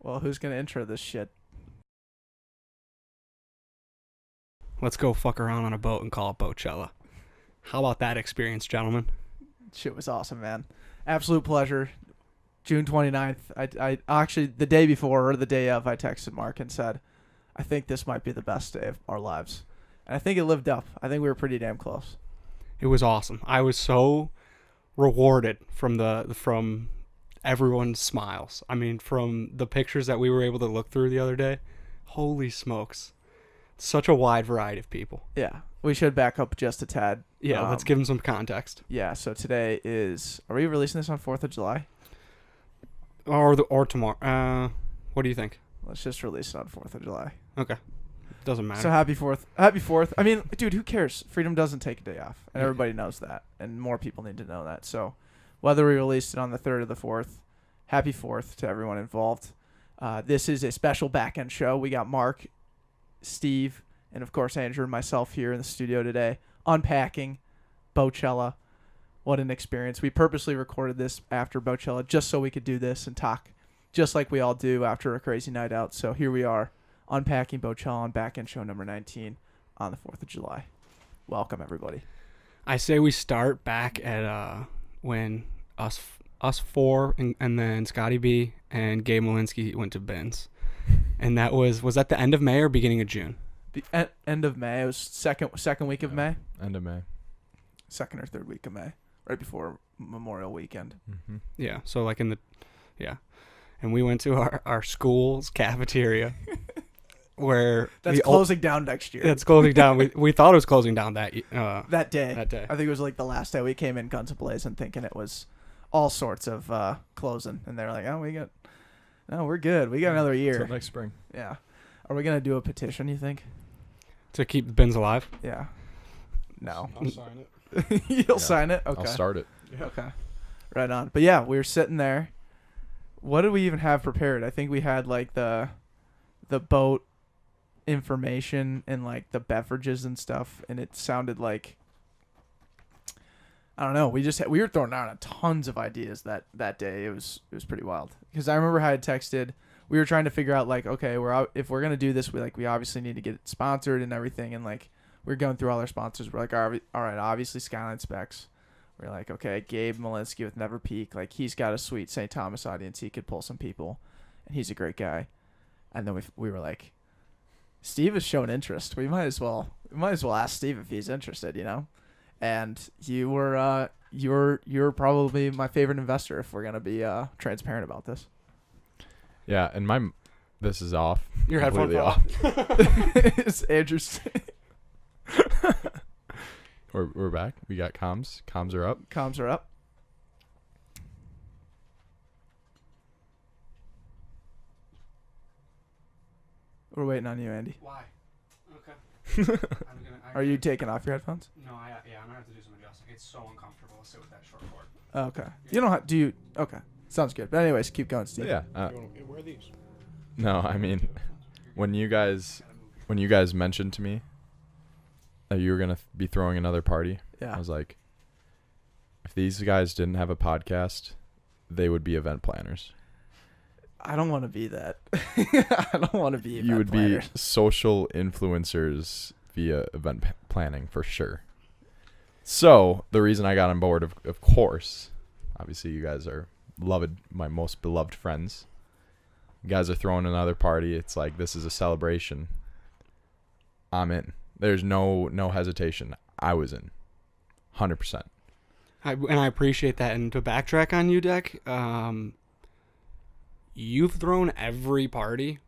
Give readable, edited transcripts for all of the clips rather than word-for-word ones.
Well, who's going to intro this shit? Let's go fuck around on a boat and call it Boatchella. How about that experience, gentlemen? Shit was awesome, man. Absolute pleasure. June 29th. I actually, the day before or the day of, I texted Mark and said, I think this might be the best day of our lives. And I think it lived up. I think we were pretty damn close. It was awesome. I was so rewarded from everyone's smiles. I mean, from the pictures that we were able to look through the other day. Holy smokes. Such a wide variety of people. Yeah. We should back up just a tad. Yeah, let's give them some context. Yeah, so today is... Are we releasing this on 4th of July? Or tomorrow. What do you think? Let's just release it on 4th of July. Okay. Doesn't matter. So happy 4th. Happy 4th. I mean, dude, who cares? Freedom doesn't take a day off. And everybody knows that. And more people need to know that. So whether we released it on the 3rd or the 4th, happy 4th to everyone involved. This is a special back-end show. We got Mark, Steve, and of course Andrew and myself here in the studio today unpacking Boatchella. What an experience. We purposely recorded this after Boatchella just so we could do this and talk just like we all do after a crazy night out. So here we are unpacking Boatchella on back-end show number 19 on the 4th of July. Welcome, everybody. I say we start back at when us four and then Scotty B and Gabe Malinsky went to Ben's. And that was that the end of May or beginning of June? The end of May. It was second week of May. End of May. Second or third week of May. Right before Memorial Weekend. Mm-hmm. Yeah, so like and we went to our school's cafeteria where that's closing down next year. It's closing down. We thought it was closing down that day. That day. I think it was like the last day we came in guns a-blazing thinking it was all sorts of closing, and they're like, "Oh, we're good. We got another year until next spring." Yeah. Are we gonna do a petition? You think? To keep the bins alive? Yeah. No. I'll sign it. You'll sign it? Okay. I'll start it. Yeah. Okay. Right on. But yeah, we were sitting there. What did we even have prepared? I think we had like the boat information and like the beverages and stuff, and it sounded like, I don't know. We were throwing out tons of ideas that day. It was pretty wild because I remember how I had texted. We were trying to figure out like, okay, if we're gonna do this, we obviously need to get it sponsored and everything, and like we're going through all our sponsors. We're like, all right, obviously Skyline Specs. We're like, okay, Gabe Malinsky with Never Peak, like he's got a sweet St. Thomas audience. He could pull some people, and he's a great guy. And then we were like, Steve has shown interest. We might as well ask Steve if he's interested, you know. And you're probably my favorite investor if we're gonna be transparent about this. Yeah, and this is off. Your headphone off. It's Andrew's. We're back. We got comms. Comms are up. Comms are up. We're waiting on you, Andy. Why? Okay. Are you taking off your headphones? No, I'm gonna have to do something else. It's so uncomfortable to sit with that short cord. Okay. You don't have. Do you? Okay. Sounds good. But anyways, keep going, Steve. Yeah. Where are these? No, I mean, when you guys mentioned to me that you were gonna be throwing another party, yeah, I was like, if these guys didn't have a podcast, they would be event planners. I don't want to be that. I don't want to be event You would planners. be social influencers via event planning for sure. So the reason I got on board, of course, obviously you guys are my most beloved friends. You guys are throwing another party. It's like, this is a celebration. I'm in. There's no hesitation. I was in. 100%. And I appreciate that. And to backtrack on you, Deck, you've thrown every party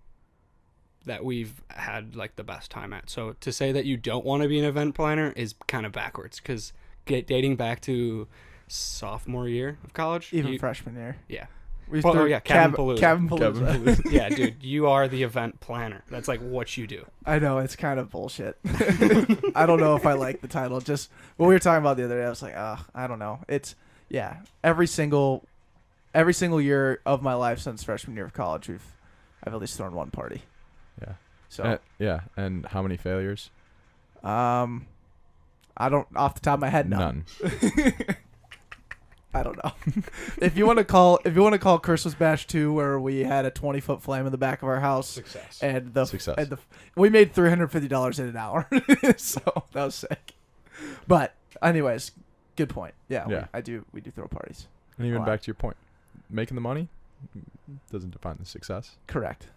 that we've had like the best time at. So to say that you don't want to be an event planner is kind of backwards, because dating back to sophomore year of college, even freshman year. Yeah. Cabin Palooza. Yeah, dude, you are the event planner. That's like what you do. I know, it's kind of bullshit. I don't know if I like the title. Just what we were talking about the other day, I was like, I don't know. It's every single year of my life since freshman year of college, I've at least thrown one party. Yeah. So and how many failures? I don't, off the top of my head, none. I don't know. If you want to call Christmas Bash 2, where we had a 20-foot flame in the back of our house, Success. and the Success. and the we made $350 in an hour, so that was sick. But anyways, good point. Yeah, Yeah. we do throw parties. And even Wow. back to your point, making the money doesn't define the success. Correct.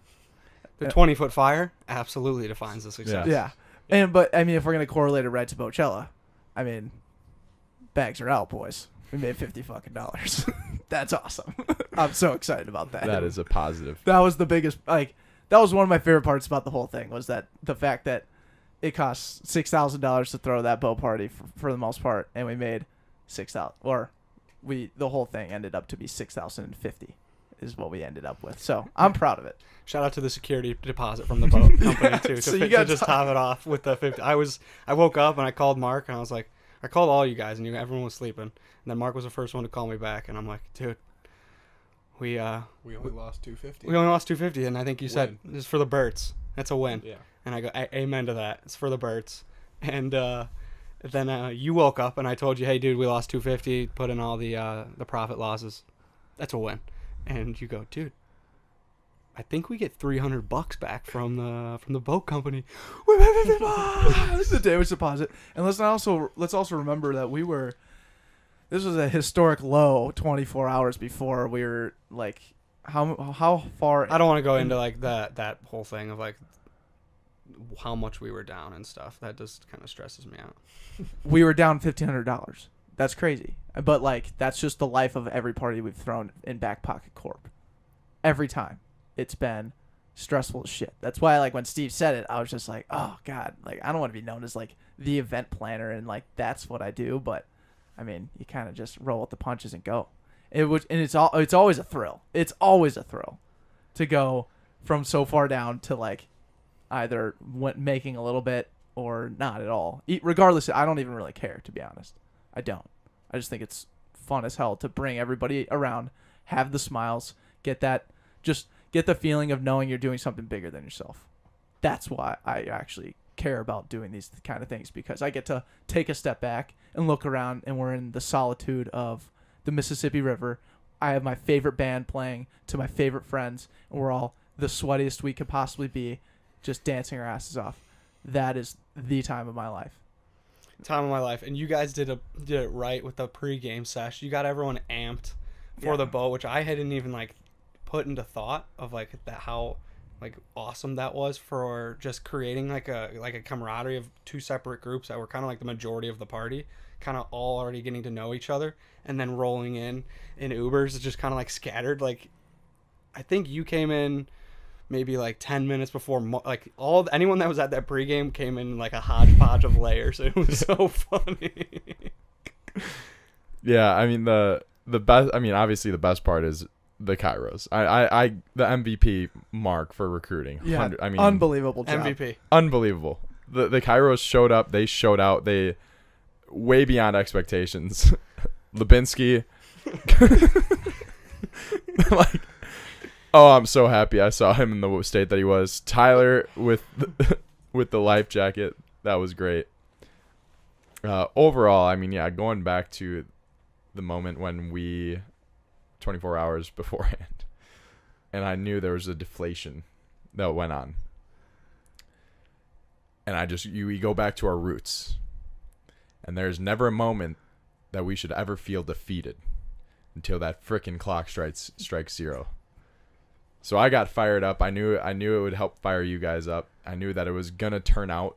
The 20-foot fire absolutely defines the success. Yeah. But I mean, if we're gonna correlate it right to Boatchella, I mean, bags are out, boys. We made $50. That's awesome. I'm so excited about that. That is a positive. That was the biggest, that was one of my favorite parts about the whole thing, was that the fact that it costs $6,000 to throw that boat party for the most part, and we made the whole thing ended up to be $6,050 is what we ended up with. So I'm proud of it. Shout out to the security deposit from the boat company too, So to, you got to just top it off with the 50. I woke up and I called Mark and I was like, I called all you guys and everyone was sleeping. And then Mark was the first one to call me back and I'm like, dude, we only lost $250. only lost $250 and I think you said Win. it's for the birds. That's a win. Yeah. And I go, amen to that. It's for the birds. And then you woke up and I told you, hey dude, we lost $250. Put in all the profit losses. That's a win. And you go, dude, I think we get $300 back from the boat company. We made $50. This is the damage deposit. And let's also remember that this was a historic low 24 hours before we were like, how far. I don't want to go into like that whole thing of like how much we were down and stuff. That just kind of stresses me out. We were down $1,500. That's crazy. But like, that's just the life of every party we've thrown in Backpocket Corp. Every time. It's been stressful as shit. That's why, like, when Steve said it, I was just like, oh god, like, I don't want to be known as like the event planner and like that's what I do. But I mean, you kind of just roll with the punches and go. It's always a thrill. It's always a thrill to go from so far down to like either making a little bit or not at all. Regardless, I don't even really care, to be honest. I don't. I just think it's fun as hell to bring everybody around, have the smiles, get the feeling of knowing you're doing something bigger than yourself. That's why I actually care about doing these kind of things, because I get to take a step back and look around, and we're in the solitude of the Mississippi River. I have my favorite band playing to my favorite friends, and we're all the sweatiest we could possibly be, just dancing our asses off. That is the time of my life. Time of my life. And you guys did it right with the pregame sesh. You got everyone amped for the boat, which I hadn't even like put into thought of like that, how like awesome that was for just creating like a camaraderie of two separate groups that were kind of like the majority of the party, kind of all already getting to know each other, and then rolling in Ubers, just kind of like scattered. Like I think you came in maybe like 10 minutes before like anyone that was at that pregame came in like a hodgepodge of layers. It was so funny. Yeah, I mean the best. I mean, obviously the best part is the Kairos. I the MVP Mark for recruiting. Yeah, I mean, unbelievable job. MVP. Unbelievable. The Kairos showed up. They showed out. They way beyond expectations. Lubinsky. Like, oh, I'm so happy I saw him in the state that he was. Tyler with the life jacket. That was great. Overall, I mean, yeah, going back to the moment when 24 hours beforehand, and I knew there was a deflation that went on. And we go back to our roots. And there's never a moment that we should ever feel defeated until that frickin' clock strikes zero. So I got fired up. I knew it would help fire you guys up. I knew that it was gonna turn out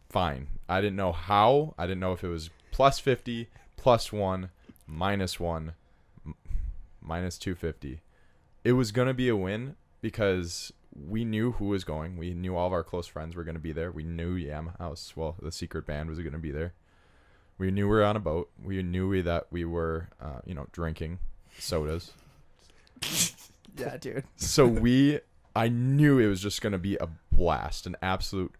fine. I didn't know how. I didn't know if it was plus 50, plus 1, minus 1, minus 250. It was gonna be a win because we knew who was going. We knew all of our close friends were gonna be there. We knew Yam House, well, the secret band was gonna be there. We knew we were on a boat. We knew that we were, drinking sodas. Yeah, dude. So I knew it was just going to be a blast, an absolute,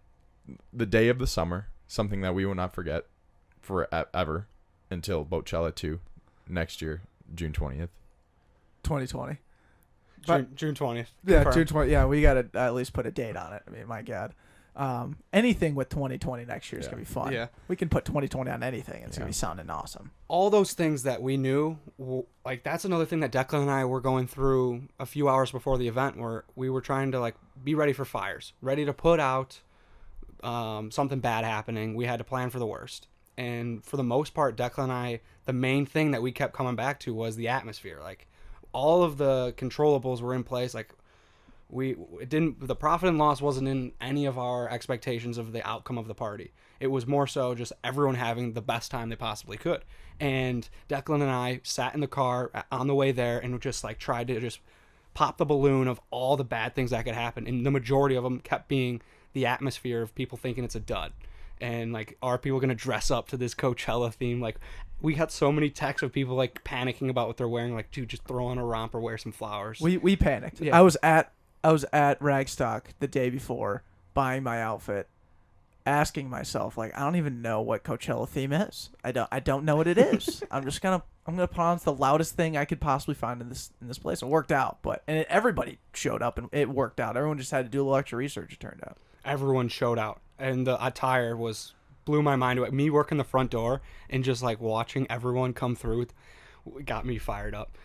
the day of the summer, something that we will not forget forever until Boatchella 2 next year, June 20th. 2020. June 20th. Yeah, Confirmed. June 20th. Yeah, we got to at least put a date on it. I mean, my God. Anything with 2020 next year is gonna be fun. Yeah. We can put 2020 on anything. It's gonna be sounding awesome. All those things that we knew, like that's another thing that Declan and I were going through a few hours before the event, where we were trying to like be ready for fires, ready to put out something bad happening. We had to plan for the worst. And for the most part, Declan and I, the main thing that we kept coming back to was the atmosphere. Like all of the controllables were in place. Like the profit and loss wasn't in any of our expectations of the outcome of the party. It was more so just everyone having the best time they possibly could. And Declan and I sat in the car on the way there and just like tried to just pop the balloon of all the bad things that could happen. And the majority of them kept being the atmosphere of people thinking it's a dud. And like, are people going to dress up to this Coachella theme? Like, we got so many texts of people like panicking about what they're wearing. Like, dude, just throw on a romper, wear some flowers. We panicked. Yeah. I was at Ragstock the day before, buying my outfit, asking myself, like, I don't even know what Coachella theme is. I don't know what it is. I'm gonna put on the loudest thing I could possibly find in this place. It worked out, everybody showed up and it worked out. Everyone just had to do a little extra research. It turned out everyone showed out, and the attire blew my mind away. Me working the front door and just like watching everyone come through got me fired up.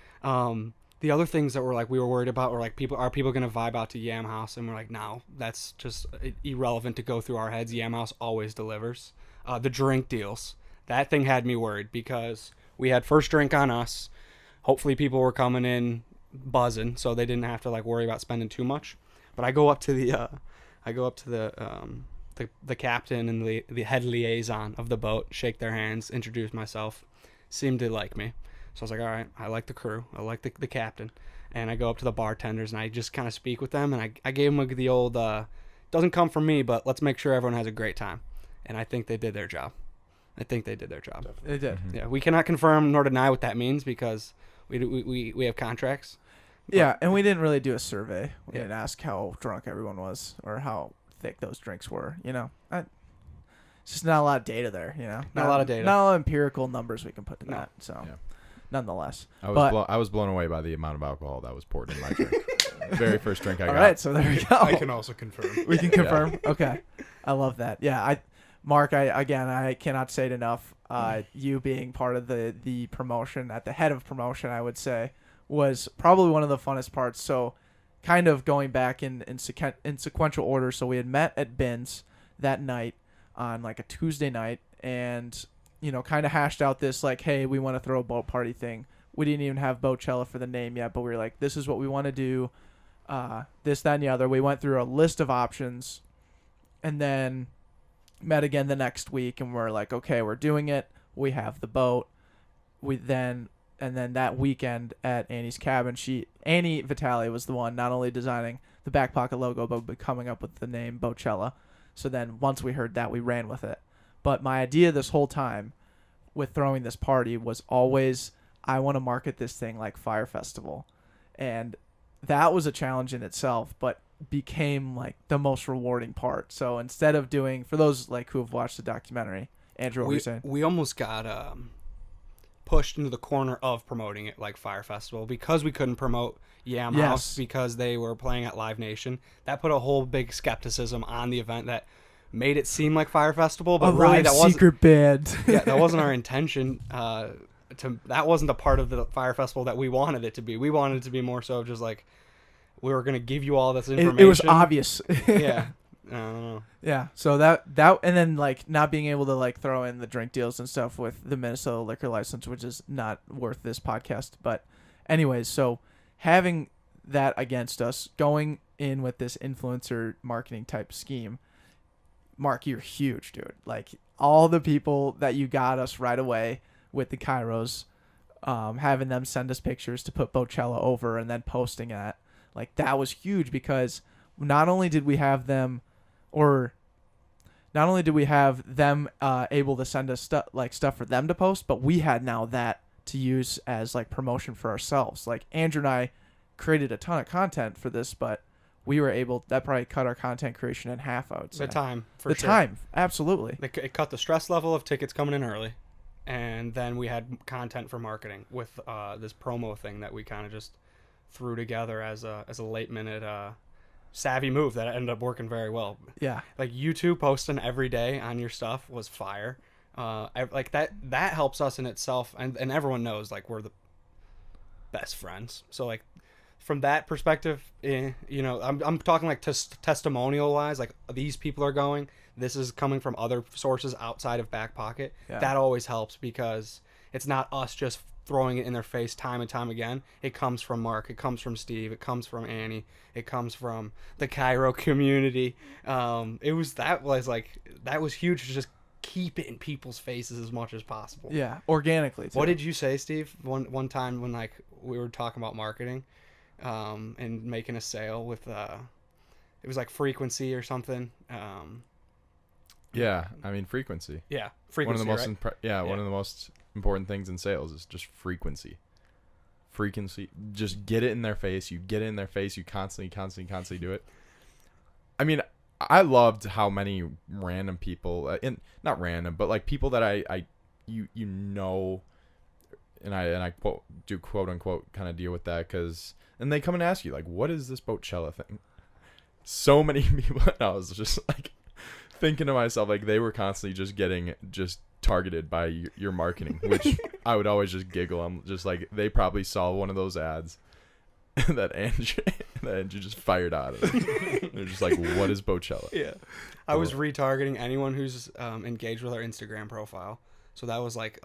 The other things that we were worried about were like, are people going to vibe out to Yam House? And we're like, no, that's just irrelevant to go through our heads. Yam House always delivers. The drink deals, that thing had me worried because we had first drink on us. Hopefully people were coming in buzzing, so they didn't have to like worry about spending too much. But I go up to the captain and the head liaison of the boat, shake their hands, introduce myself, seemed to like me. So I was like, all right, I like the crew. I like the captain. And I go up to the bartenders, and I just kind of speak with them. And I gave them the old, doesn't come from me, but let's make sure everyone has a great time. And I think they did their job. They did. They did. Mm-hmm. Yeah, we cannot confirm nor deny what that means because we have contracts. Yeah, and we didn't really do a survey. We didn't ask how drunk everyone was or how thick those drinks were. It's just not a lot of data there. Not a lot of data. Not a lot of empirical numbers we can put to that. So. Yeah. Nonetheless, I was blown away by the amount of alcohol that was poured in my drink. Very first drink I got. All right, so there we go. I can also confirm. We can confirm. Okay, I love that. Yeah, Mark, I cannot say it enough. You being part of the promotion, at the head of promotion, I would say, was probably one of the funnest parts. So, kind of going back in sequential order. So we had met at Ben's that night on like a Tuesday night, and kind of hashed out this like, hey, we want to throw a boat party thing. We didn't even have Boatchella for the name yet, but we were like, this is what we want to do, this, that, and the other. We went through a list of options, and then met again the next week, and we're like, okay, we're doing it. We have the boat. And then that weekend at Annie's cabin, Annie Vitale was the one not only designing the Backpocket logo, but coming up with the name Boatchella. So then once we heard that, we ran with it. But my idea this whole time with throwing this party was always, I want to market this thing like Fire Festival. And that was a challenge in itself, but became like the most rewarding part. So instead of doing, for those like who have watched the documentary, Andrew, what were you saying? We almost got pushed into the corner of promoting it like Fire Festival because we couldn't promote Yam House because they were playing at Live Nation. That put a whole big skepticism on the event that made it seem like Fire Festival, but really that wasn't secret band. Yeah, that wasn't our intention. That wasn't a part of the Fire Festival that we wanted it to be. We wanted it to be more so just like we were going to give you all this information. It was obvious. Yeah. I don't know. Yeah. So that and then like not being able to like throw in the drink deals and stuff with the Minnesota liquor license, which is not worth this podcast. But anyways, so having that against us, going in with this influencer marketing type scheme, Mark, you're huge, dude. Like all the people that you got us right away with the Kairos, having them send us pictures to put Boatchella over and then posting that, like that was huge because not only did we have them able to send us stuff for them to post, but we had now that to use as like promotion for ourselves. Like Andrew and I created a ton of content for this, but we were able, that probably cut our content creation in half, I would say. The time, for sure. The time, absolutely. It cut the stress level of tickets coming in early, and then we had content for marketing with this promo thing that we kind of just threw together as a late minute savvy move that ended up working very well. Yeah. Like you two posting every day on your stuff was fire. Like that helps us in itself, and everyone knows like we're the best friends. So like from that perspective, you know, I'm talking like testimonial wise, like these people are going. This is coming from other sources outside of Backpocket. Yeah. That always helps because it's not us just throwing it in their face time and time again. It comes from Mark. It comes from Steve. It comes from Annie. It comes from the Cairo community. That was huge to just keep it in people's faces as much as possible. Yeah, organically too. What did you say, Steve? One time when like we were talking about marketing, and making a sale with it was like frequency or something. Yeah, I mean frequency. Yeah, frequency. One of the most right? one of the most important things in sales is just frequency. Frequency. Just get it in their face. You get it in their face. You constantly do it. I mean, I loved how many random people, not random, but like people that you know, and I quote unquote kind of deal with that and they come and ask you like, what is this Boatchella thing? So many people, and I was just like thinking to myself like they were constantly just getting targeted by your marketing, which I would always just giggle. I'm just like they probably saw one of those ads that Andrew just fired out of it. They're just like, what is Boatchella? Yeah. I was retargeting anyone who's engaged with our Instagram profile. So that was like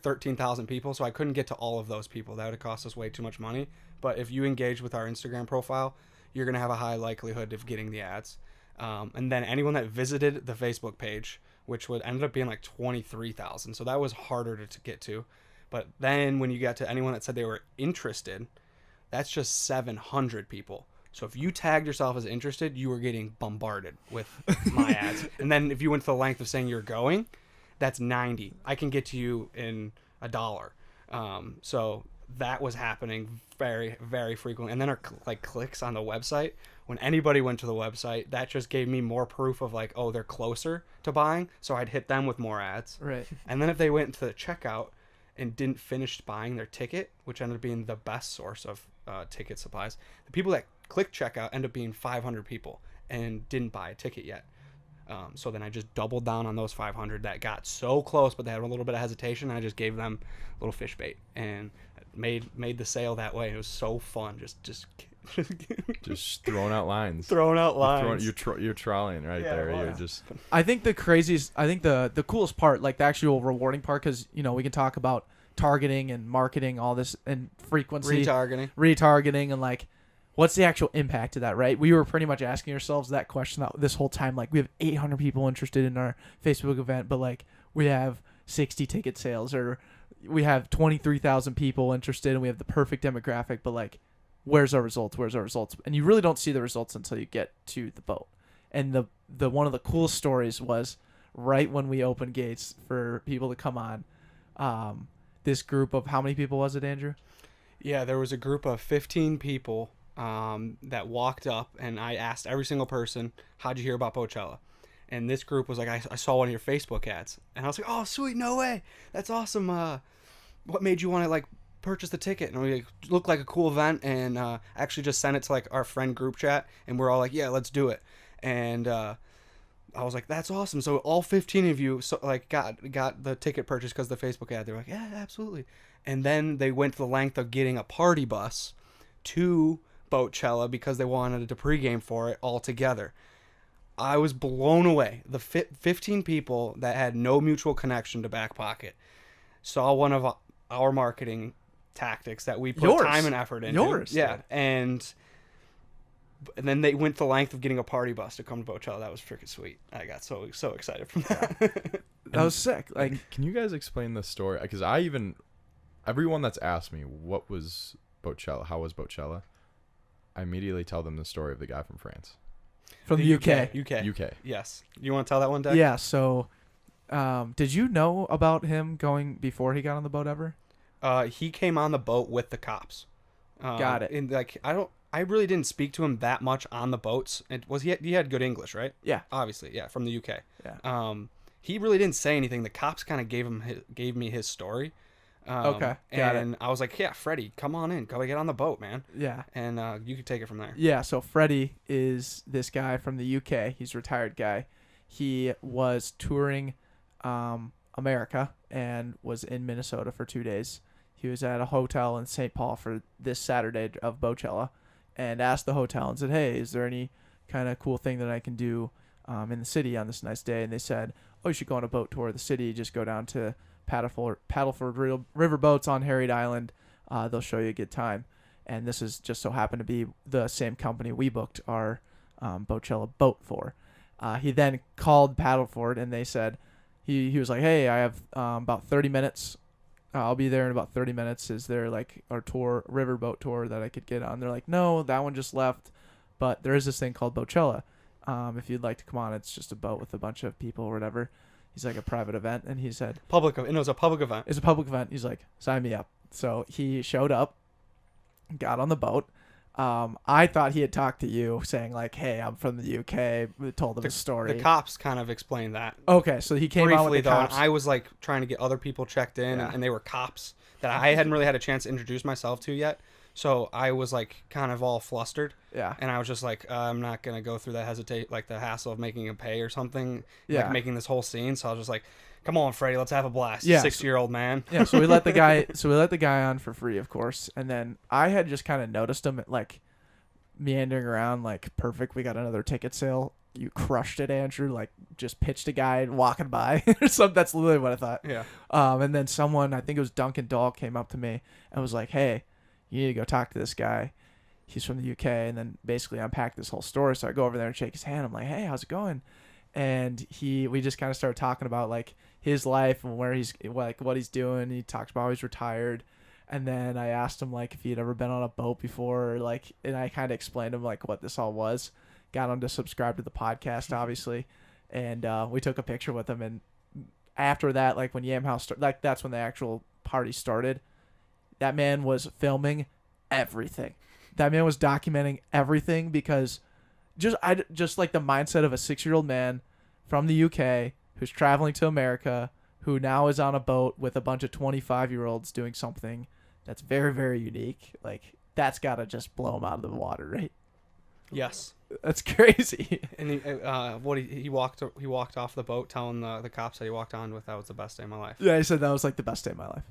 13,000 people. So I couldn't get to all of those people. That would have cost us way too much money. But if you engage with our Instagram profile, you're going to have a high likelihood of getting the ads. And then anyone that visited the Facebook page, which would end up being like 23,000. So that was harder to get to. But then when you got to anyone that said they were interested, that's just 700 people. So if you tagged yourself as interested, you were getting bombarded with my ads. And then if you went to the length of saying you're going, that's 90. I can get to you in $1. So that was happening very, very frequently. And then our clicks on the website, when anybody went to the website, that just gave me more proof of like, oh, they're closer to buying. So I'd hit them with more ads. Right. And then if they went into the checkout and didn't finish buying their ticket, which ended up being the best source of ticket supplies, the people that clicked checkout ended up being 500 people and didn't buy a ticket yet. So then I just doubled down on those 500 that got so close, but they had a little bit of hesitation. And I just gave them a little fish bait and made the sale that way. It was so fun. Just throwing out lines. You're trawling right there. You're just. I think the coolest part, like the actual rewarding part, because you know we can talk about targeting and marketing, all this and frequency, retargeting, and like what's the actual impact of that, right? We were pretty much asking ourselves that question this whole time. Like we have 800 people interested in our Facebook event, but like we have 60 ticket sales, or we have 23,000 people interested, and we have the perfect demographic, but like. Where's our results? And you really don't see the results until you get to the boat. And the one of the coolest stories was right when we opened gates for people to come on. This group of how many people was it, Andrew? Yeah, there was a group of 15 people that walked up, and I asked every single person, how'd you hear about Boatchella? And this group was like, I saw one of your Facebook ads. And I was like, oh, sweet, no way. That's awesome. What made you want to like purchase the ticket? And we looked like a cool event, and actually just sent it to like our friend group chat, and we're all like, yeah, let's do it. And I was like, that's awesome. So all 15 of you got the ticket purchase because of the Facebook ad. They're like, yeah, absolutely. And then they went to the length of getting a party bus to Boatchella because they wanted a pregame for it all together. I was blown away. The 15 people that had no mutual connection to Backpocket saw one of our marketing tactics that we put time and effort into. Yeah. And then they went the length of getting a party bus to come to Boatchella. That was freaking sweet. I got so excited from that. That was sick. Like, can you guys explain the story? Because everyone that's asked me what was Boatchella, how was Boatchella, I immediately tell them the story of the guy from France. From the UK. UK. Yes. You want to tell that one, Deck? Yeah. So, did you know about him going before he got on the boat ever? He came on the boat with the cops. Got it. And like, I really didn't speak to him that much on the boats. He had good English, right? Yeah. Obviously, yeah, from the UK. Yeah. He really didn't say anything. The cops kind of gave me his story. Okay, got it. And I was like, yeah, Freddie, come on in. Go get on the boat, man. Yeah. And you can take it from there. Yeah, so Freddie is this guy from the UK. He's a retired guy. He was touring America and was in Minnesota for 2 days. He was at a hotel in St. Paul for this Saturday of Boatchella and asked the hotel and said, hey, is there any kind of cool thing that I can do in the city on this nice day? And they said, oh, you should go on a boat tour of the city. Just go down to Paddleford River boats on Harriet Island. They'll show you a good time. And this is just so happened to be the same company we booked our Boatchella boat for. He then called Paddleford and they said, he was like, hey, I have about 30 minutes. I'll be there in about 30 minutes. Is there like our tour, riverboat tour that I could get on? They're like, no, that one just left. But there is this thing called Boatchella. If you'd like to come on, it's just a boat with a bunch of people or whatever. He's like a private event. And he said, It was a public event. it's a public event. He's like, sign me up. So he showed up, got on the boat. I thought he had talked to you saying like, hey, I'm from the UK. We told him a story. The cops kind of explained that. Okay, so he came Briefly, on with the though, cops. and I was like trying to get other people checked in, Yeah. and they were cops that I hadn't really had a chance to introduce myself to yet. So I was like kind of all flustered, Yeah. and I was just like, I'm not gonna go through the hassle of making him pay or something, Yeah. like making this whole scene. So I was just like, come on, Freddie, let's have a blast. Yeah. 60-year-old man. Yeah, so we let the guy on for free, of course. And then I had just kind of noticed him like meandering around like perfect. We got another ticket sale. You crushed it, Andrew. Like just pitched a guy walking by or something. That's literally what I thought. Yeah. And then someone, I think it was Duncan Dahl, came up to me and was like, hey, you need to go talk to this guy. He's from the UK. And then basically unpacked this whole story. So I go over there and shake his hand. I'm like, hey, how's it going? And we just kind of started talking about like his life and where he's like what he's doing. He talked about how he's retired. And then I asked him like if he had ever been on a boat before, or, like, and I kind of explained to him like what this all was. Got him to subscribe to the podcast, obviously, and we took a picture with him. And after that, like when Yam House started, like that's when the actual party started. That man was filming everything. That man was documenting everything because just like the mindset of a 6-year-old man from the UK who's traveling to America, who now is on a boat with a bunch of 25-year-olds doing something that's very, very unique. Like, that's got to just blow him out of the water, right? Yes. That's crazy. And he walked off the boat telling the cops that he walked on with, that was the best day of my life. Yeah, he said that was like the best day of my life.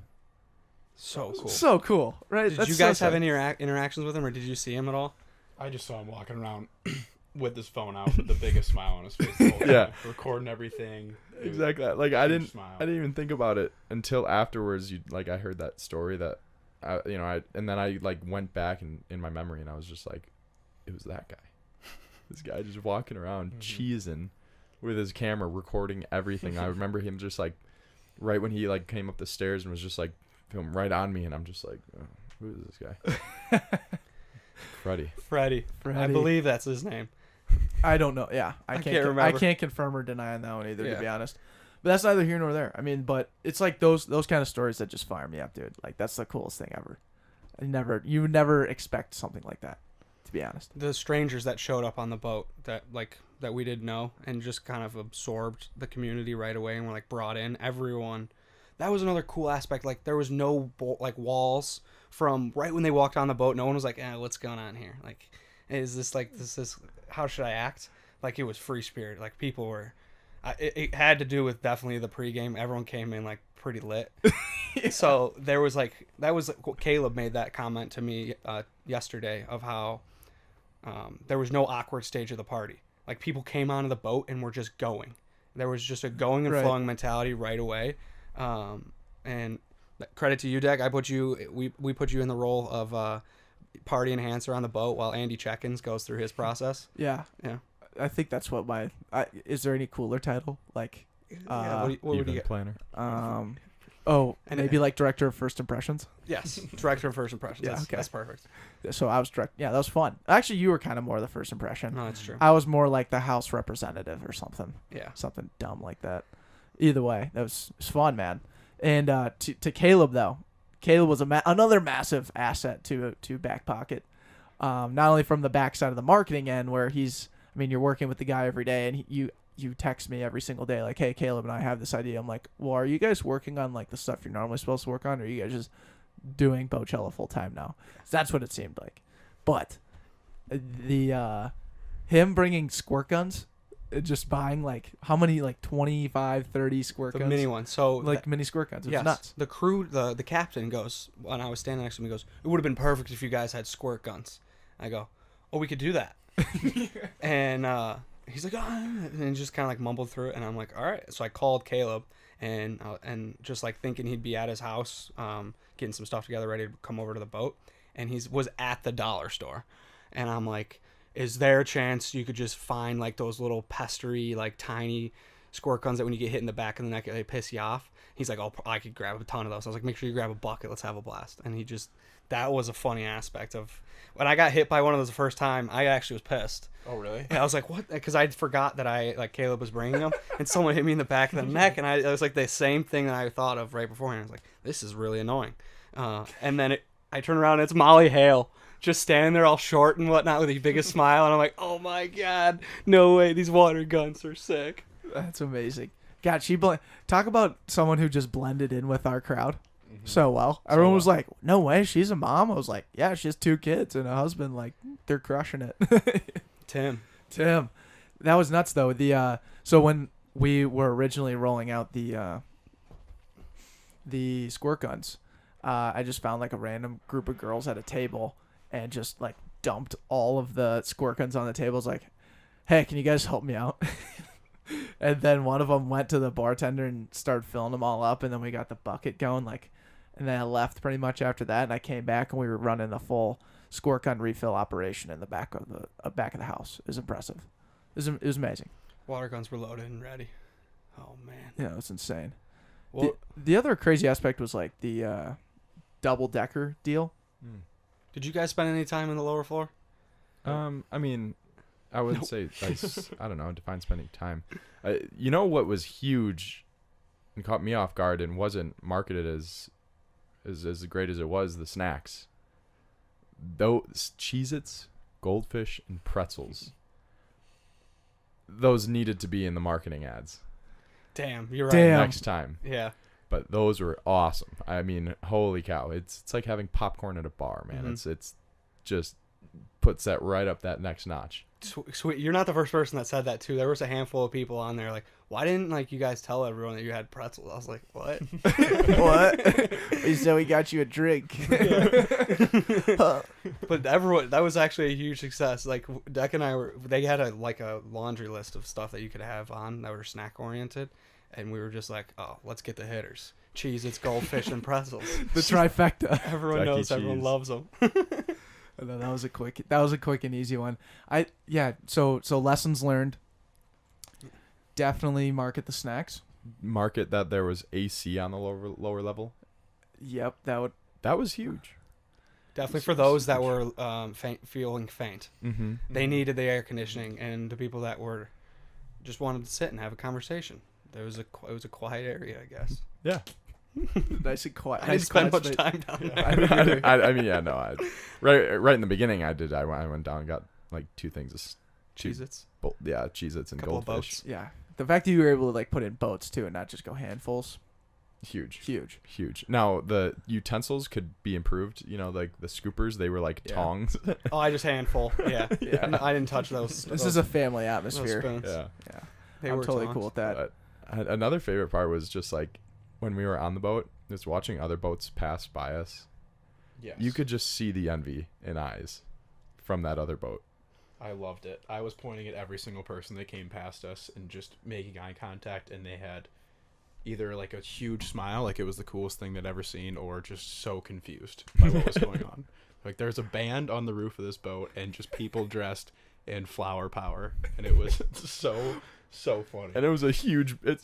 So cool. So cool, right? Did you guys have any interactions with him, or did you see him at all? I just saw him walking around with his phone out with the biggest smile on his face. The whole time, Yeah. recording everything. It was Exactly. Like I huge didn't smile. even think about it until afterwards. I heard that story that, and then I like went back in my memory and I was just like, it was that guy. This guy just walking around cheesing with his camera, recording everything. I remember him just like, right when he like came up the stairs and was just like filming right on me, and I'm just like, oh, who is this guy? Freddie. Freddie. I believe that's his name. I don't know. Yeah, I can't I remember. can't confirm or deny on that one either, Yeah. to be honest. But that's neither here nor there. I mean, but it's like those kind of stories that just fire me up, dude. Like that's the coolest thing ever. You would never expect something like that, to be honest. The strangers that showed up on the boat that we didn't know and just kind of absorbed the community right away and were like brought in. Everyone. That was another cool aspect. Like there was no walls from right when they walked on the boat. No one was like, what's going on here? Like, is this how should I act? Like it was free spirit. Like people were. It had to do with definitely the pregame. Everyone came in like pretty lit. Yeah. So there was Caleb made that comment to me yesterday of how there was no awkward stage of the party. Like people came onto the boat and were just going. There was just a going and Right. flowing mentality right away. And credit to you, Deck. We put you in the role of party enhancer on the boat while Andy Checkins goes through his process. Yeah. Yeah. I think that's what is there any cooler title? Like, Yeah, what would you Event get? planner. And maybe like director of first impressions. Yes, director of first impressions. Yeah, That's, okay. that's perfect. So I was yeah, that was fun. Actually, you were kind of more the first impression. No, that's true. I was more like the House representative or something. Yeah. Something dumb like that. Either way, it was fun, man. And to Caleb though, Caleb was another massive asset to Backpocket. Not only from the backside of the marketing end, where you're working with the guy every day, and you text me every single day like, hey, Caleb and I have this idea. I'm like, well, are you guys working on like the stuff you're normally supposed to work on, or are you guys just doing Boatchella full time now? So that's what it seemed like. But the him bringing squirt guns, just buying like how many, like 25, 30 squirt The guns, mini one. So like mini squirt guns. It was yes, nuts. the crew, the captain goes, when I was standing next to him, he goes, it would have been perfect if you guys had squirt guns. I go, oh, we could do that. And he's like, oh, and he just kind of like mumbled through it, and I'm like, all right. So I called Caleb, and just like thinking he'd be at his house, getting some stuff together, ready to come over to the boat, and was at the dollar store, and I'm like, is there a chance you could just find like those little pestery, like tiny squirt guns that when you get hit in the back of the neck they piss you off? He's like, oh, I could grab a ton of those. I was like, make sure you grab a bucket. Let's have a blast. And that was a funny aspect of when I got hit by one of those the first time. I actually was pissed. Oh, really? And I was like, what? Because I forgot that Caleb was bringing them, and someone hit me in the back of the neck, and it was like the same thing that I thought of right beforehand. I was like, this is really annoying. And then I turn around and it's Molly Hale, just standing there all short and whatnot with the biggest smile, and I'm like, oh my god, no way, these water guns are sick. That's amazing. God, talk about someone who just blended in with our crowd so well. Everyone was like, no way, she's a mom. I was like, yeah, she has 2 kids and a husband. Like, they're crushing it. Tim, that was nuts though. So when we were originally rolling out the squirt guns, I just found like a random group of girls at a table and just like dumped all of the squirt guns on the table. I was like, hey, can you guys help me out? And then one of them went to the bartender and started filling them all up, and then we got the bucket going, like, and then I left pretty much after that, and I came back and we were running a full squirt gun refill operation in the back of the house. It was impressive. It was amazing. water guns were loaded and ready. Oh man. Yeah, it was insane. Well, The other crazy aspect was like the double decker deal. did you guys spend any time in the lower floor? I mean, I wouldn't say I don't know, define spending time. You know what was huge and caught me off guard and wasn't marketed as great as it was? The snacks. Those Cheez-Its, Goldfish, and pretzels. Those needed to be in the marketing ads Damn, you're right. Damn. next time. Yeah. But those were awesome. I mean, holy cow! It's like having popcorn at a bar, man. Mhm. It's just puts that right up that next notch. Sweet. You're not the first person that said that too. There was a handful of people on there like, why didn't you guys tell everyone that you had pretzels? I was like, what? What? So we got you a drink. But everyone, that was actually a huge success. Like Deck and I they had a laundry list of stuff that you could have on that were snack oriented, and we were just like, oh, let's get the hitters: Cheez-Its, Goldfish, and pretzels. The trifecta. Everyone Ducky knows, everyone cheese. loves them. And then that was a quick and easy one. So lessons learned. Definitely market the snacks. Market that there was AC on the lower level. Yep, That was huge. Definitely for those that were feeling faint. Mm-hmm. They needed the air conditioning, and the people that were just wanted to sit and have a conversation. It was a quiet area, I guess. Yeah. nice and quiet. I didn't spend much time down there. I mean, yeah, no. Right in the beginning, I did. I went down and got like 2 things. Cheez-Its. Cheez-Its and Couple of Goldfish. boats. Yeah, the fact that you were able to like put in boats too and not just go handfuls. Huge. Now the utensils could be improved. You know, like the scoopers, they were like Yeah. tongs. Oh, I just handful. Yeah. Yeah. No, I didn't touch those. This is a family atmosphere. spoons. Yeah. Yeah, They I'm were totally tongs. cool with that. But another favorite part was just like when we were on the boat, just watching other boats pass by us. Yes. You could just see the envy in eyes from that other boat. I loved it. I was pointing at every single person that came past us and just making eye contact, and they had either like a huge smile, like it was the coolest thing they'd ever seen, or just so confused by what was going on. Like there's a band on the roof of this boat and just people dressed in flower power, and it was so funny. And it was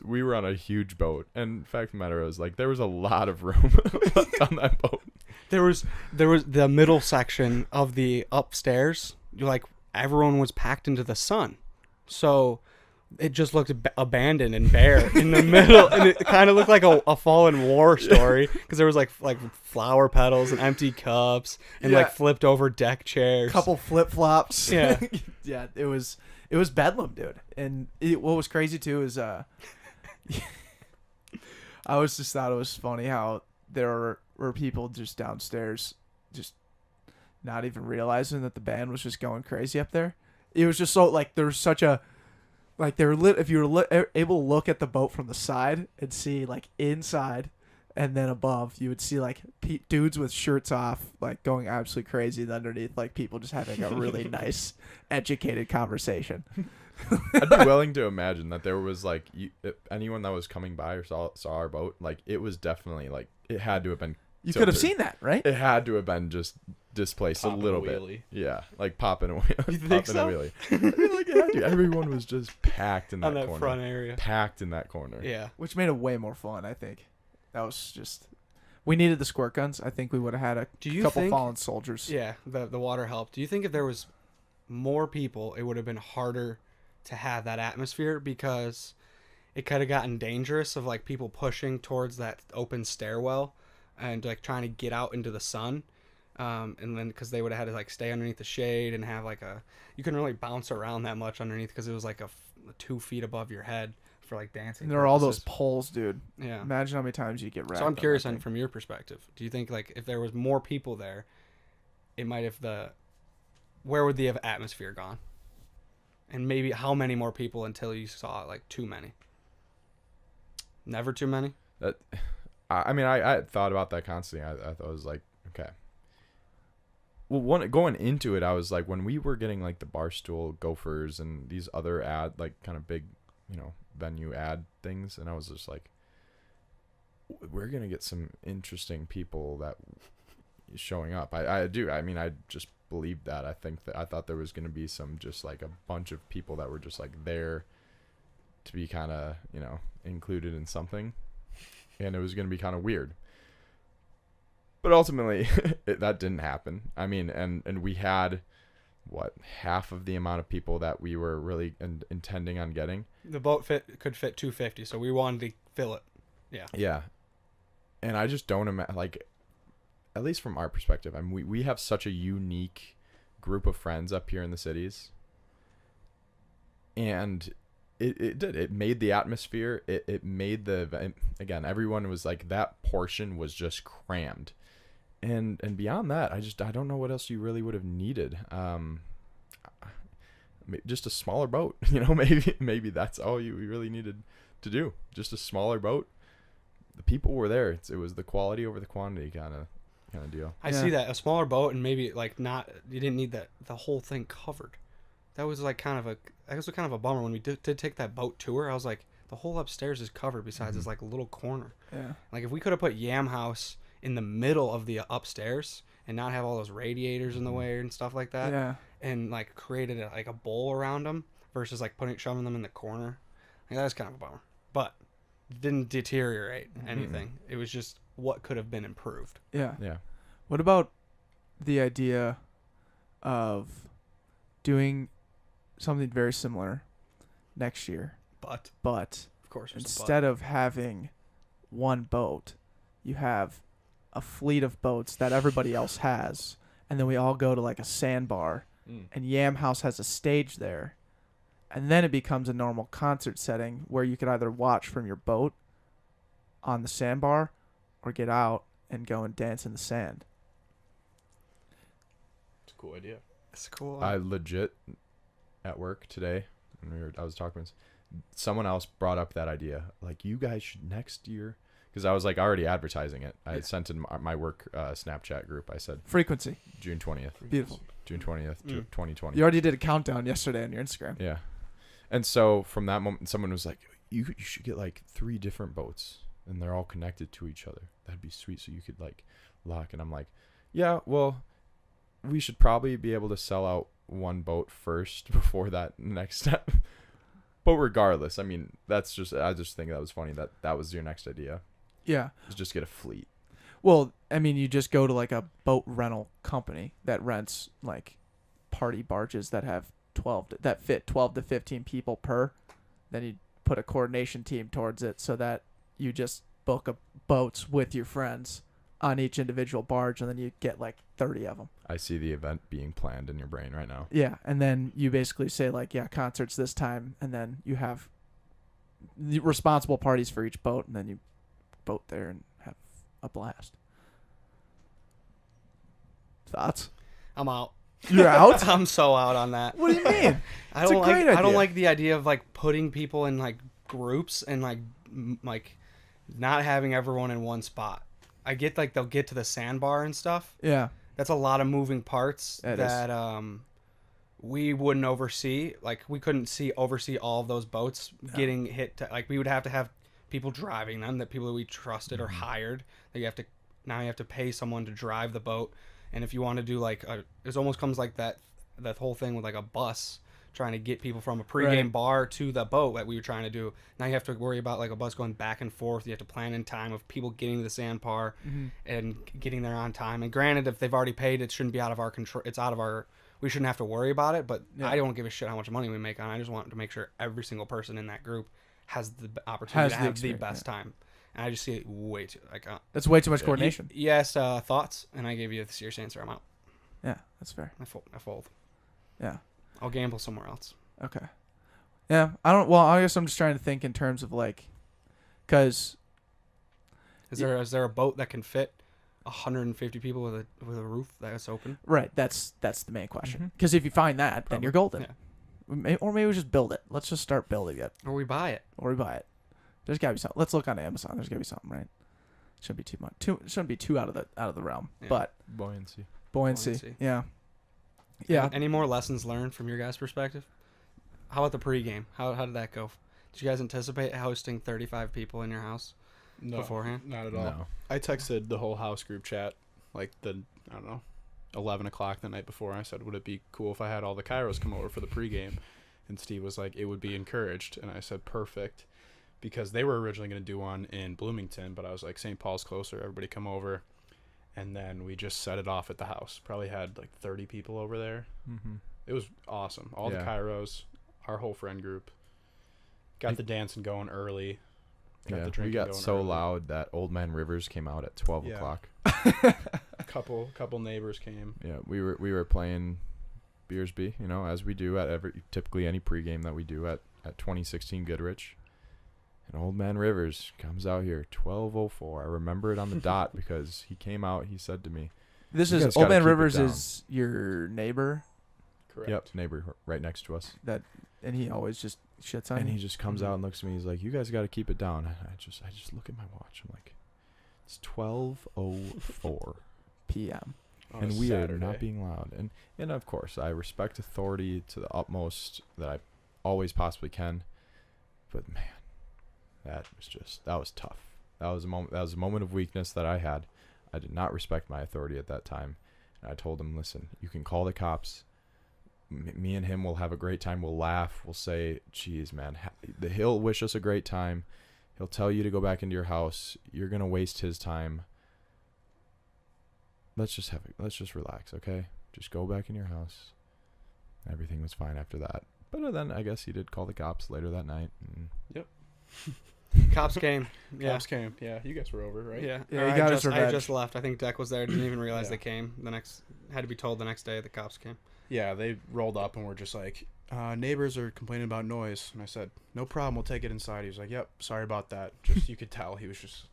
we were on a huge boat. And fact of the matter is, like, there was a lot of room left on that boat. There was the middle section of the upstairs. Everyone was packed into the sun, so it just looked abandoned and bare in the middle, and it kind of looked like a fallen war story because there was like flower petals and empty cups and Yeah. like flipped over deck chairs. Couple flip flops. Yeah. Yeah. It was bedlam, dude. And what was crazy too is I always just thought it was funny how there were people just downstairs just not even realizing that the band was just going crazy up there. It was just so like there was such a like they were lit. If you were able to look at the boat from the side and see like inside, and then above, you would see like dudes with shirts off, like going absolutely crazy, and underneath, like people just having a really nice, educated conversation. I'd be willing to imagine that there was like if anyone that was coming by or saw our boat, like it was definitely like it had to have been. You could have tilted. seen that, right? It had to have been just displaced Popping a little a bit. wheelie. Yeah, like popping a wheelie. You think so? A wheelie. I mean, like, yeah, dude, everyone was just packed in that on that corner. front area. Packed in that corner. Yeah. Which made it way more fun, I think. That was just. We needed the squirt guns. I think we would have had a Do you couple think, fallen soldiers. Yeah, the water helped. Do you think if there was more people, it would have been harder to have that atmosphere because it could have gotten dangerous of like people pushing towards that open stairwell and like trying to get out into the sun, and then because they would have had to like stay underneath the shade and have like you couldn't really bounce around that much underneath because it was like 2 feet above your head for like dancing. And there are all those purposes. poles, dude. Yeah. Imagine how many times you get wrapped. So I'm on curious that on thing. from your perspective. Do you think like if there was more people there, it might have where would the atmosphere gone? And maybe how many more people until you saw like too many? Never too many? I mean, I had thought about that constantly. I thought it was like, okay. Well, going into it, I was like, when we were getting like the Barstool Gophers and these other like kind of big, venue ad things, and I was just like, we're gonna get some interesting people that showing up. I do. I mean, I just believed that. I thought there was gonna be some just like a bunch of people that were just like there to be kind of included in something, and it was gonna be kind of weird. But ultimately, that didn't happen. I mean, and we had, half of the amount of people that we were really intending on getting. The boat could fit 250, so we wanted to fill it. Yeah. Yeah. And I just don't imagine, like, at least from our perspective, I mean, we have such a unique group of friends up here in the cities. And it made the atmosphere. It made the event. Again, everyone was like, that portion was just crammed. And beyond that, I don't know what else you really would have needed. Just a smaller boat, maybe that's all you really needed to do. Just a smaller boat. The people were there. It was the quality over the quantity kind of deal. I see that, a smaller boat, and maybe like you didn't need the whole thing covered. That was like kind of a bummer when we did take that boat tour. I was like, the whole upstairs is covered besides this like little corner. Yeah. Like if we could have put Yam House in the middle of the upstairs and not have all those radiators in the way and stuff like that, Yeah. and like created a bowl around them versus like shoving them in the corner, like that was kind of a bummer. But it didn't deteriorate anything. It was just what could have been improved. Yeah. Yeah. What about the idea of doing something very similar next year, But but of course, there's a but. instead of having one boat, you have a fleet of boats that everybody else has, and then we all go to like a sandbar, and Yam House has a stage there, and then it becomes a normal concert setting where you could either watch from your boat on the sandbar or get out and go and dance in the sand. It's a cool idea. It's cool. I legit at work today, and I was talking with someone else brought up that idea. Like, you guys should next year, because I was like already advertising it. I had sent in my work Snapchat group. I said Frequency. June 20th. Beautiful. June 20th, 2020. You already did a countdown yesterday on your Instagram. Yeah. And so from that moment, someone was like, you should get like 3 different boats and they're all connected to each other. That'd be sweet. So you could like lock. And I'm like, yeah, well, we should probably be able to sell out one boat first before that next step. But regardless, I mean, I just think that was funny that was your next idea. Yeah. Is just get a fleet. Well, I mean, you just go to like a boat rental company that rents like party barges that have that fit 12 to 15 people per. then you put a coordination team towards it so that you just book boats with your friends on each individual barge, and then you get like 30 of them. I see the event being planned in your brain right now. Yeah, and then you basically say like, yeah, concerts this time, and then you have the responsible parties for each boat, and then you boat there and have a blast. Thoughts? I'm out. You're out? I'm so out on that. What do you mean? I It's a don't great like. I don't idea. like the idea of like putting people in like groups and like like not having everyone in one spot. I get like they'll get to the sandbar and stuff. Yeah. That's a lot of moving parts It is. that we wouldn't oversee. Like we couldn't oversee all of those boats getting hit. Like we would have to have people driving them, that people that we trusted or hired. That you have to pay someone to drive the boat. And if you want to do like it almost comes like that whole thing with like a bus trying to get people from a pregame Right. bar to the boat that we were trying to do. Now you have to worry about like a bus going back and forth. You have to plan in time of people getting to the sandbar and getting there on time. And granted, if they've already paid, it shouldn't be out of our control. It's out of our. We shouldn't have to worry about it. But Yeah. I don't give a shit how much money we make on it. I just want to make sure every single person in that group has the opportunity to have the experience, best time. And I just see it way too like. That's way too much coordination. You asked thoughts, and I gave you the serious answer. I'm out. Yeah, that's fair. I fold. Yeah. I'll gamble somewhere else. Okay. Yeah, I guess I'm just trying to think in terms of like, because Is there a boat that can fit 150 people with a roof that's open? right, that's the main question. Because if you find that, then you're golden. Yeah. Or maybe we just build it. Let's just start building it, Or we buy it. or we buy it. There's gotta be something. Let's look on Amazon. There's gotta be something, right? Shouldn't be too much. Shouldn't be too out of the realm. Yeah. But Buoyancy. buoyancy. Yeah. Yeah. Any more lessons learned from your guys' perspective? How about the pregame? How did that go? Did you guys anticipate hosting 35 people in your house No, beforehand? not at all. No. I texted the whole house group chat like I don't know, 11 o'clock the night before. I said, would it be cool if I had all the Kairos come over for the pregame? And Steve was like, it would be encouraged. And I said, perfect. Because they were originally going to do one in Bloomington, but I was like, St. Paul's closer, everybody come over. And then we just set it off at the house. Probably had like 30 people over there. Mm-hmm. It was awesome. All the Yeah. Kairos, our whole friend group. Got the dancing going early. Got the We drinking got going so early. loud that Old Man Rivers came out at 12 Yeah. o'clock. Couple neighbors came. Yeah, we were playing Beersby, as we do at typically any pregame that we do at 2016 Goodrich. And Old Man Rivers comes out here 12:04. I remember it on the dot because he came out. He said to me, This You is guys Old gotta Man keep it Rivers down. is your neighbor Correct. "Yep, neighbor right next to us." and he always just shits on And you. he just comes out and looks at me. He's like, "You guys got to keep it down." And I just look at my watch. I'm like, "It's 12:04." PM. On a And we are Saturday. not being loud. And of course, I respect authority to the utmost that I always possibly can. But man, that was tough. That was a moment of weakness that I had. I did not respect my authority at that time. And I told him, "Listen, you can call the cops. Me and him will have a great time. We'll laugh. We'll say, geez, man, he'll wish us a great time. He'll tell you to go back into your house. You're going to waste his time. Let's just relax, okay? Just go back in your house." Everything was fine after that. But then I guess he did call the cops later that night. And Cops came. Yeah. Cops came. Yeah, you guys were over, right? Yeah. Yeah, he I got his just, I revenge. just left. I think Deck was there. Didn't even realize Yeah. they came. Had to be told the next day the cops came. Yeah, they rolled up and were just like, neighbors are complaining about noise. And I said, no problem, we'll take it inside. He was like, yep, sorry about that. Just you could tell he was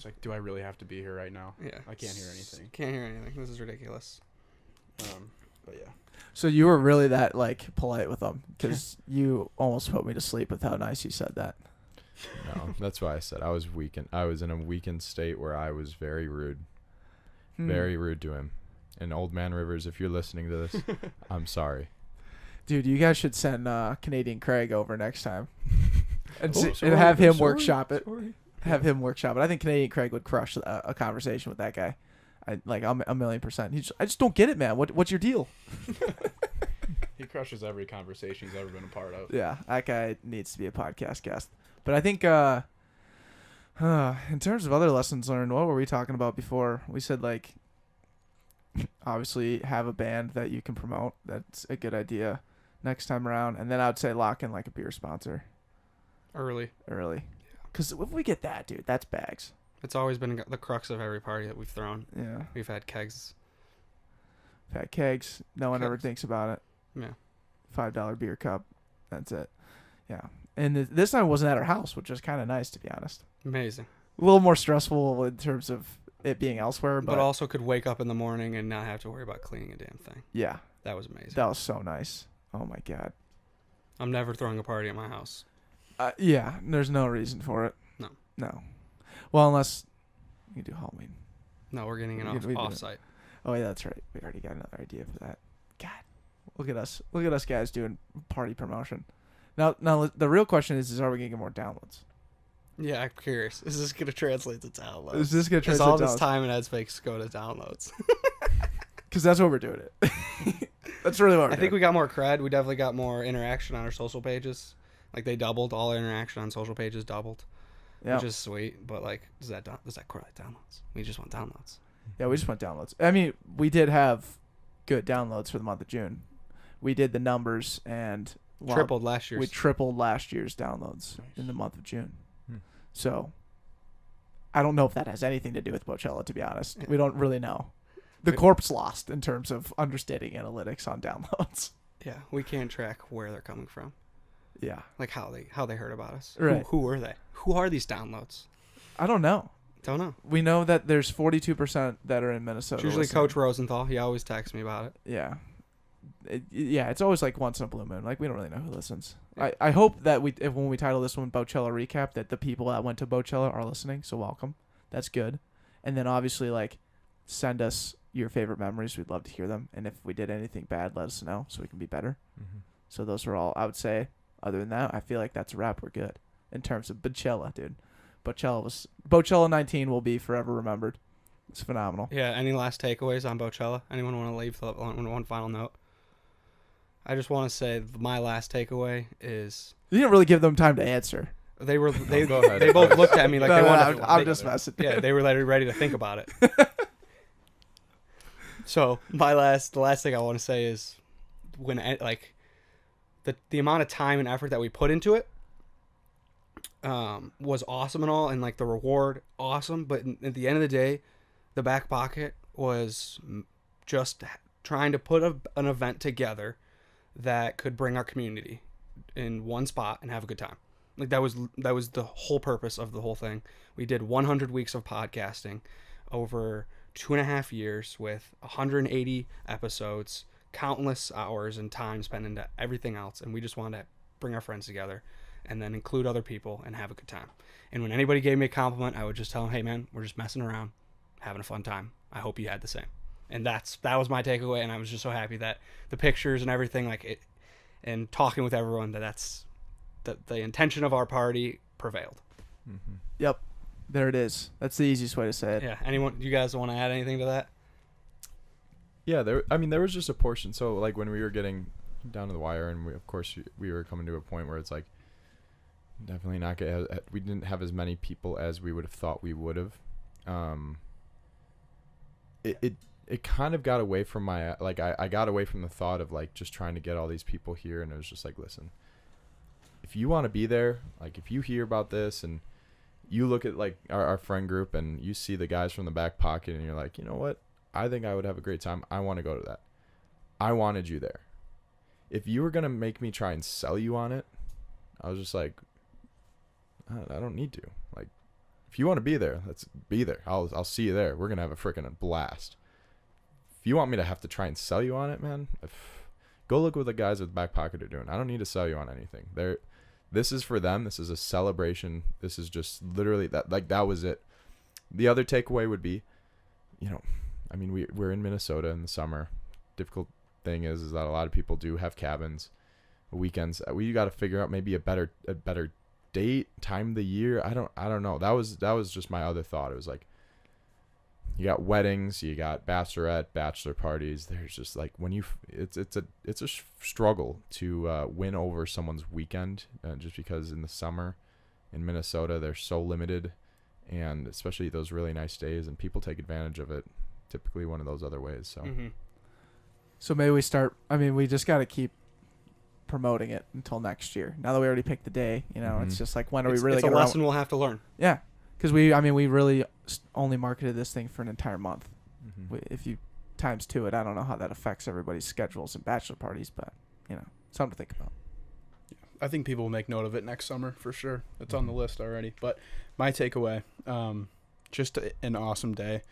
like, do I really have to be here right now? Yeah. I can't hear anything. Can't hear anything. This is ridiculous. But yeah. So you were really that like polite with them because you almost put me to sleep with how nice you said that. no, that's why I said I was in a weakened state where I was very rude. Very rude to him. And Old Man Rivers, if you're listening to this, I'm sorry. Dude, you guys should send Canadian Craig over next time and, Oh, and sorry, have him sorry, workshop it. sorry. Have him workshop it. I think Canadian Craig would crush a conversation with that guy. I'm a million %. I just don't get it, man. What's your deal? He crushes every conversation he's ever been a part of. Yeah, that guy needs to be a podcast guest. But I think in terms of other lessons learned, what were we talking about before? We said like obviously have a band that you can promote. That's a good idea next time around. And then I would say lock in like a beer sponsor. Early. Because if we get that, dude, that's bags. It's always been the crux of every party that we've thrown. Yeah. We've had kegs. Fat kegs. No one ever Kegs. thinks about it. Yeah. $5 beer cup. That's it. Yeah. And this time wasn't at our house, which was kind of nice, to be honest. Amazing. A little more stressful in terms of it being elsewhere, But also could wake up in the morning and not have to worry about cleaning a damn thing. yeah, That was amazing. that was so nice. Oh my god. I'm never throwing a party at my house. Yeah, there's no reason for it. No. Well, unless you do Halloween. No, we're getting We it do it. off-site. Oh yeah, that's right. We already got another idea for that. God, look at us. Look at us guys doing party promotion. Now the real question is are we gonna get more downloads? Yeah, I'm curious. Is this going to translate to downloads? Is this gonna Does translate all to this downloads? time and headspace go to downloads? Because that's what we're doing it. That's really what we're I think doing. we got more cred. We definitely got more interaction on our social pages. Like they doubled. All our interaction on social pages doubled, Yeah. which is sweet. But like, does that correlate downloads? We just want downloads. Yeah, we just want downloads. I mean, we did have good downloads for the month of June. We did the numbers and Tripled last year. We tripled last year's downloads in the month of June. So I don't know if that has anything to do with Boatchella, to be honest. Yeah. We don't really know. The corp's lost in terms of understanding analytics on downloads. Yeah, we can't track where they're coming from. Yeah. Like how they heard about us. Right. Who are they? Who are these downloads? I don't know. Don't know. We know that there's 42% that are in Minnesota. It's usually listening. Coach Rosenthal. He always texts me about it. Yeah. It's always like once in a blue moon. Like we don't really know who listens. Yeah. I hope that when we title this one Boatchella Recap, that the people that went to Boatchella are listening. So welcome. That's good. And then obviously like send us your favorite memories. We'd love to hear them. And if we did anything bad, let us know so we can be better. Mm-hmm. So those are all I would say. Other than that, I feel like that's a wrap. We're good in terms of Boatchella, dude. Boatchella 19 will be forever remembered. It's phenomenal. Yeah. Any last takeaways on Boatchella? Anyone want to leave one final note? I just want to say my last takeaway is You didn't really give them time to answer. they Go ahead. they both looked at me like No, they no, wanted. I'm they- just messing. Yeah, they were ready to think about it. So the last thing I want to say is when like the amount of time and effort that we put into it was awesome and all, and like the reward awesome, but at the end of the day, the Backpocket was just trying to put an event together that could bring our community in one spot and have a good time. Like that was the whole purpose of the whole thing. We did 100 weeks of podcasting over 2.5 years with 180 episodes, countless hours and time spent into everything else. And we just wanted to bring our friends together and then include other people and have a good time. And when anybody gave me a compliment, I would just tell them, hey man, we're just messing around, having a fun time. I hope you had the same. And that was my takeaway. And I was just so happy that the pictures and everything like it, and talking with everyone, that's the intention of our party prevailed. Mm-hmm. Yep. There it is. That's the easiest way to say it. Yeah. Anyone, you guys want to add anything to that? Yeah, there was just a portion. So like when we were getting down to the wire, and we were coming to a point where it's like definitely not we didn't have as many people as we would have thought we would have. It kind of got away from my I got away from the thought of like just trying to get all these people here, and it was just like, listen, if you want to be there, like if you hear about this and you look at like our friend group and you see the guys from the Backpocket and you're like, you know what? I think I would have a great time. I want to go to that. I wanted you there. If you were going to make me try and sell you on it, I was just like, I don't need to. Like, if you want to be there, let's be there. I'll see you there. We're going to have a freaking blast. If you want me to have to try and sell you on it, man, go look what the guys with Backpocket are doing. I don't need to sell you on anything. This is for them. This is a celebration. This is just literally that. Like, that was it. The other takeaway would be, I mean, we're in Minnesota in the summer. Difficult thing is that a lot of people do have cabins, weekends. We got to figure out maybe a better date, time of the year. I don't know. That was just my other thought. It was like, you got weddings, you got bachelor parties. There's just like it's a struggle to win over someone's weekend, just because in the summer in Minnesota they're so limited, and especially those really nice days, and people take advantage of it. Typically one of those other ways. So Mm-hmm. So maybe we start. I mean, we just got to keep promoting it until next year. Now that we already picked the day, it's just like, when are we really It's a going to lesson we'll have to learn. Yeah, because we really only marketed this thing for an entire month. If you times two it, I don't know how that affects everybody's schedules and bachelor parties, but something to think about. I think people will make note of it next summer for sure. It's on the list already. But my takeaway, just an awesome day.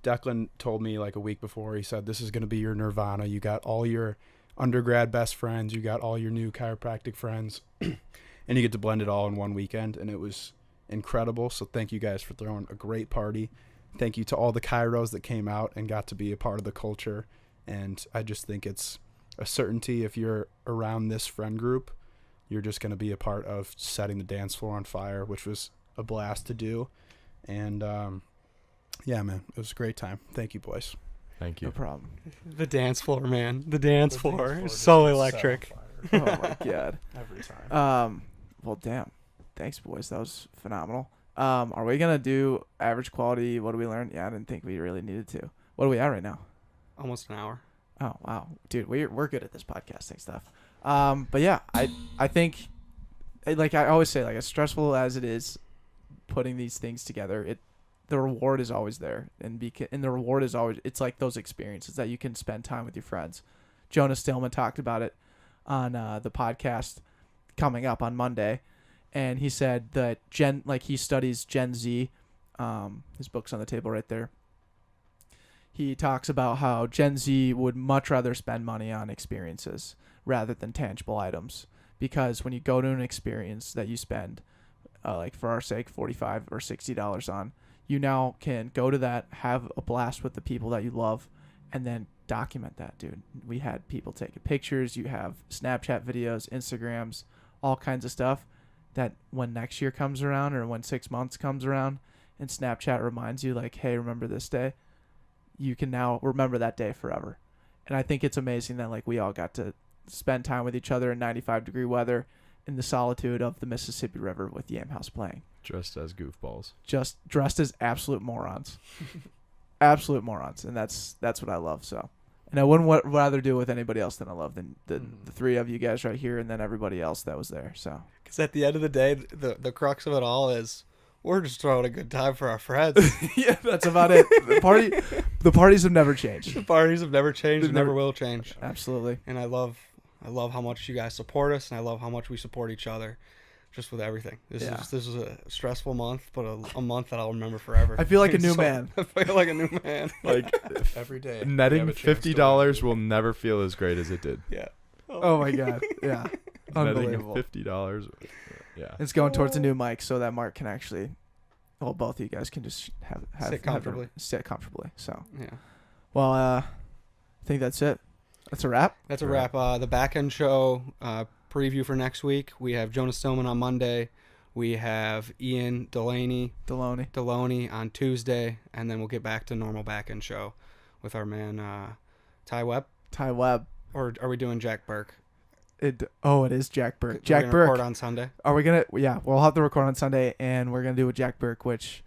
Declan told me like a week before, he said, this is going to be your nirvana. You got all your undergrad best friends. You got all your new chiropractic friends. And you get to blend it all in one weekend. And it was incredible. So thank you guys for throwing a great party. Thank you to all the chiros that came out and got to be a part of the culture. And I just think it's a certainty if you're around this friend group, you're just going to be a part of setting the dance floor on fire, which was a blast to do. And, yeah, man, it was a great time. Thank you, boys. Thank you. No problem. The dance floor, man. The dance floor is so electric. Oh my god. Every time. Well, damn. Thanks, boys. That was phenomenal. Are we gonna do average quality? What do we learn? Yeah, I didn't think we really needed to. What are we at right now? Almost an hour. Oh wow, dude, we're good at this podcasting stuff. But yeah, I think, like I always say, like as stressful as it is, putting these things together, the reward is always there, and the reward is always, it's like those experiences that you can spend time with your friends. Jonas Stillman talked about it on the podcast coming up on Monday, and he said that he studies Gen Z. His book's on the table right there. He talks about how Gen Z would much rather spend money on experiences rather than tangible items, because when you go to an experience that you spend, like for our sake, $45 or $60 on, you now can go to that, have a blast with the people that you love, and then document that, dude. We had people taking pictures. You have Snapchat videos, Instagrams, all kinds of stuff that when next year comes around or when 6 months comes around and Snapchat reminds you like, hey, remember this day, you can now remember that day forever. And I think it's amazing that like we all got to spend time with each other in 95-degree weather in the solitude of the Mississippi River with Yam House playing. Dressed as goofballs. Just dressed as absolute morons. Absolute morons. And that's what I love. So, and I wouldn't rather do it with anybody else than I love than the three of you guys right here and then everybody else that was there. So, because at the end of the day, the crux of it all is we're just throwing a good time for our friends. yeah, that's about it. The parties have never changed. The parties have never changed and never will change. Absolutely. And I love how much you guys support us, and I love how much we support each other, just with everything. This is a stressful month, but a month that I'll remember forever. I feel like a new man. I feel like a new man. Like Every day. netting $50 will never feel as great as it did. Yeah. Oh my god. Yeah. Netting Unbelievable. $50. Yeah. It's going towards a new mic so that Mark can actually, well, both of you guys can just have Sit comfortably. Sit comfortably. So, Yeah. well, I think that's it. That's a wrap. That's a wrap. The back end show preview for next week. We have Jonas Stillman on Monday. We have Ian Deloney on Tuesday, and then we'll get back to normal back end show with our man Ty Webb. Or are we doing Jack Burke? It is Jack Burke. We're Jack gonna Burke. record on Sunday. Are we gonna? Yeah, we'll have to record on Sunday, and we're gonna do a Jack Burke, which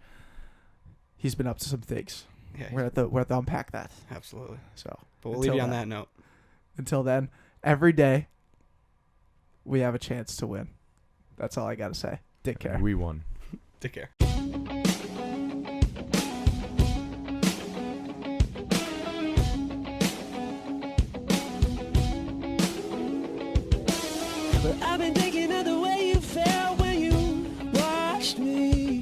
he's been up to some things. Yeah, We're at the unpack that. absolutely. So, But we'll leave you on that note. Until then, every day we have a chance to win. That's all I gotta say. Take care. We won. Take care. But I've been thinking